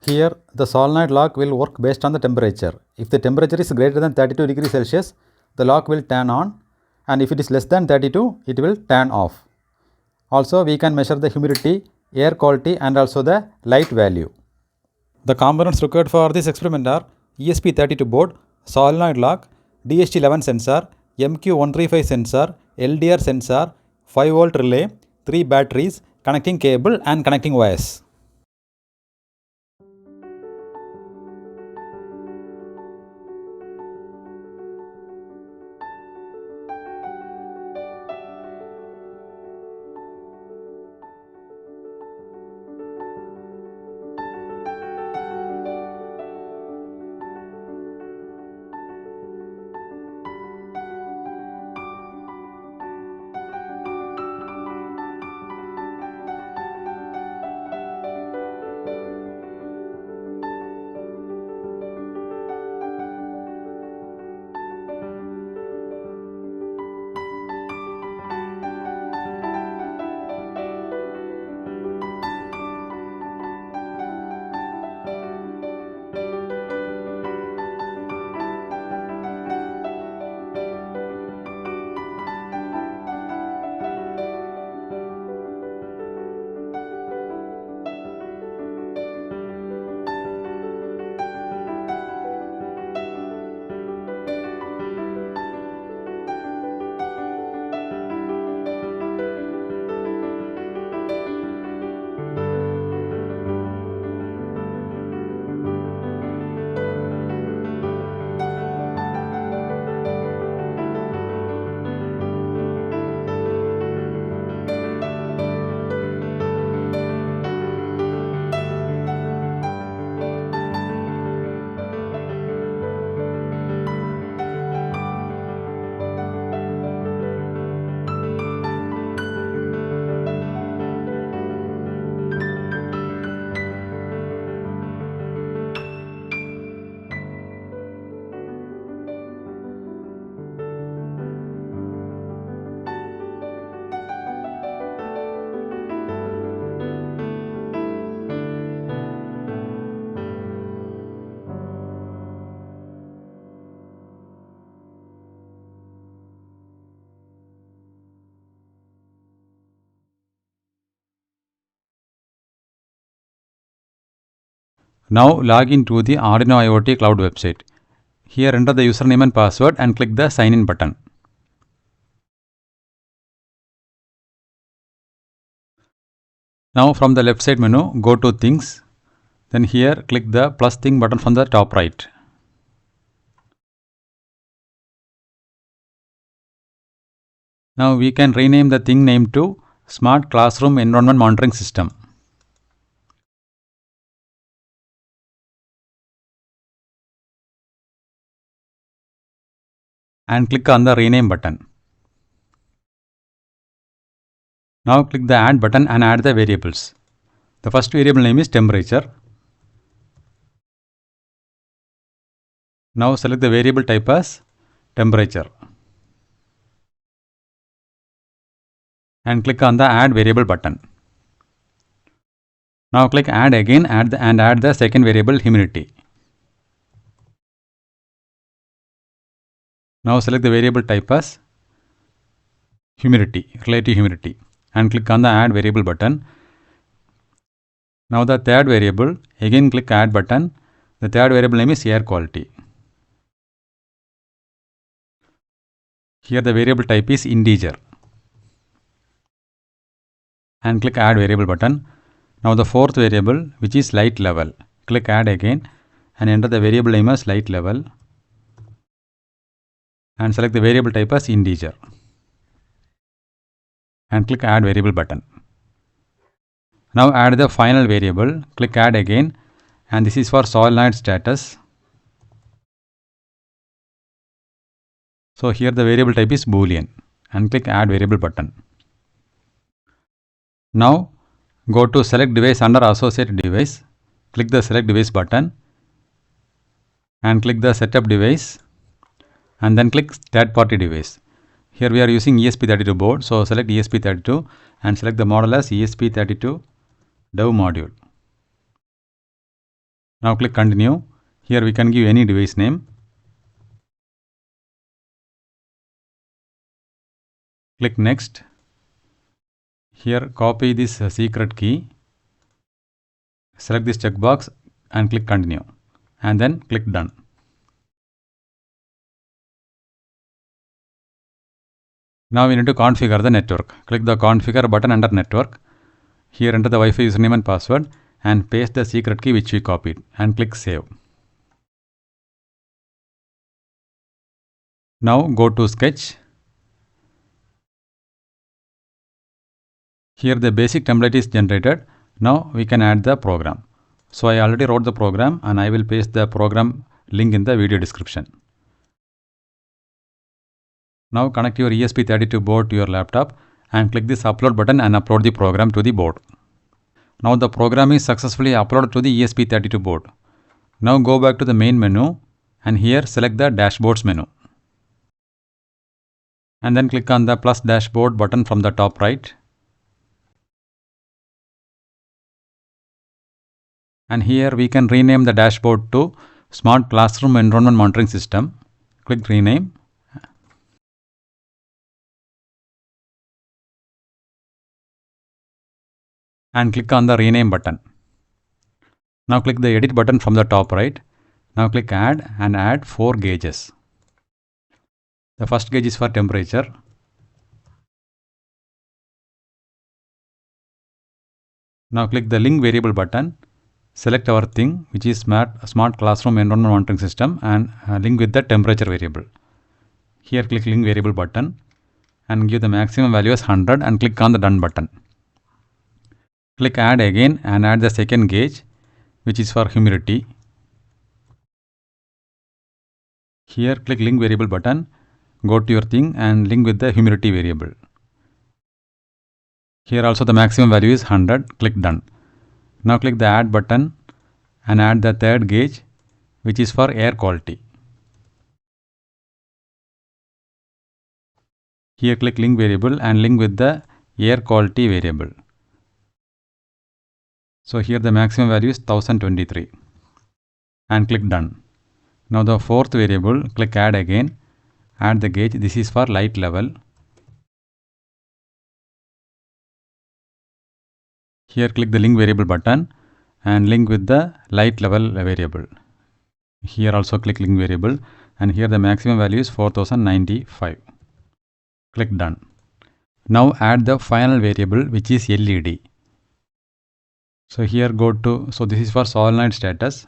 Here the solenoid lock will work based on the temperature. If the temperature is greater than 32 degrees Celsius, the lock will turn on, and if it is less than 32, it will turn off. Also, we can measure the humidity, air quality, and also the light value. The components required for this experiment are ESP32 board, solenoid lock, DHT11 sensor, MQ135 sensor, LDR sensor, 5-volt relay, 3 batteries, connecting cable and connecting wires. Now log in to the Arduino IoT Cloud website. Here enter the username and password and click the sign in button. Now from the left side menu, go to Things. Then here click the plus thing button from the top right. Now we can rename the thing name to Smart Classroom Environment Monitoring System. And click on the rename button. Now click the add button and add the variables. The first variable name is temperature. Now select the variable type as temperature. And click on the add variable button. Now click add again and add the second variable humidity. Now select the variable type as humidity, relative humidity, and click on the add variable button. Now the third variable, again click add button. The third variable name is air quality. Here the variable type is integer. And click add variable button. Now the fourth variable, which is light level, click add again and enter the variable name as light level. And select the variable type as integer. And click add variable button. Now add the final variable, click add again, and this is for solenoid status. So here the variable type is boolean and click add variable button. Now go to select device under associated device, click the select device button and click the setup device and then click third party device. Here we are using ESP32 board, so select ESP32 and select the model as ESP32 DEV module. Now click continue. Here we can give any device name. Click next. Here copy this secret key. Select this checkbox and click continue, and then click done. Now we need to configure the network. Click the configure button under network. Here enter the Wi-Fi username and password and paste the secret key which we copied and click save. Now go to Sketch. Here the basic template is generated. Now we can add the program. So I already wrote the program and I will paste the program link in the video description. Now connect your ESP32 board to your laptop and click this upload button and upload the program to the board. Now the program is successfully uploaded to the ESP32 board. Now go back to the main menu and here select the dashboards menu. And then click on the plus dashboard button from the top right. And here we can rename the dashboard to Smart Classroom Environment Monitoring System. Click rename. And click on the rename button. Now click the edit button from the top right. Now click add and add 4 gauges. The first gauge is for temperature. Now click the link variable button. Select our thing which is Smart Classroom Environment Monitoring System and link with the temperature variable. Here click link variable button and give the maximum value as 100 and click on the done button. Click add again and add the second gauge which is for humidity. Here click link variable button, go to your thing and link with the humidity variable. Here also the maximum value is 100, click done. Now click the add button and add the third gauge which is for air quality. Here click link variable and link with the air quality variable. So here the maximum value is 1023 and click done. Now the fourth variable, click add again, add the gauge, this is for light level. Here click the link variable button and link with the light level variable. Here also click link variable and here the maximum value is 4095. Click done. Now add the final variable which is LED. So here go to, so this is for solenoid status.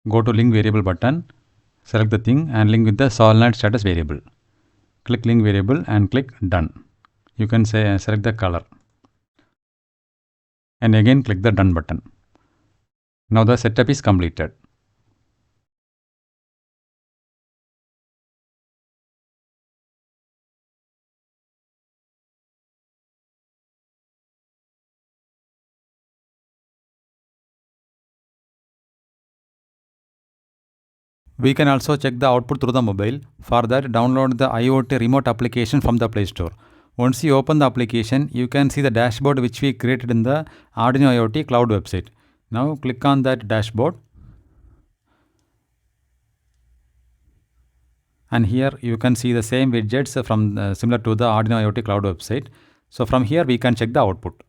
Go to link variable button, select the thing and link with the solenoid status variable. Click link variable and click done. You can say select the color and again click the done button. Now the setup is completed. We can also check the output through the mobile. For that, download the IoT remote application from the Play Store. Once you open the application, you can see the dashboard which we created in the Arduino IoT Cloud website. Now click on that dashboard. And here you can see the same widgets from similar to the Arduino IoT Cloud website. So from here we can check the output.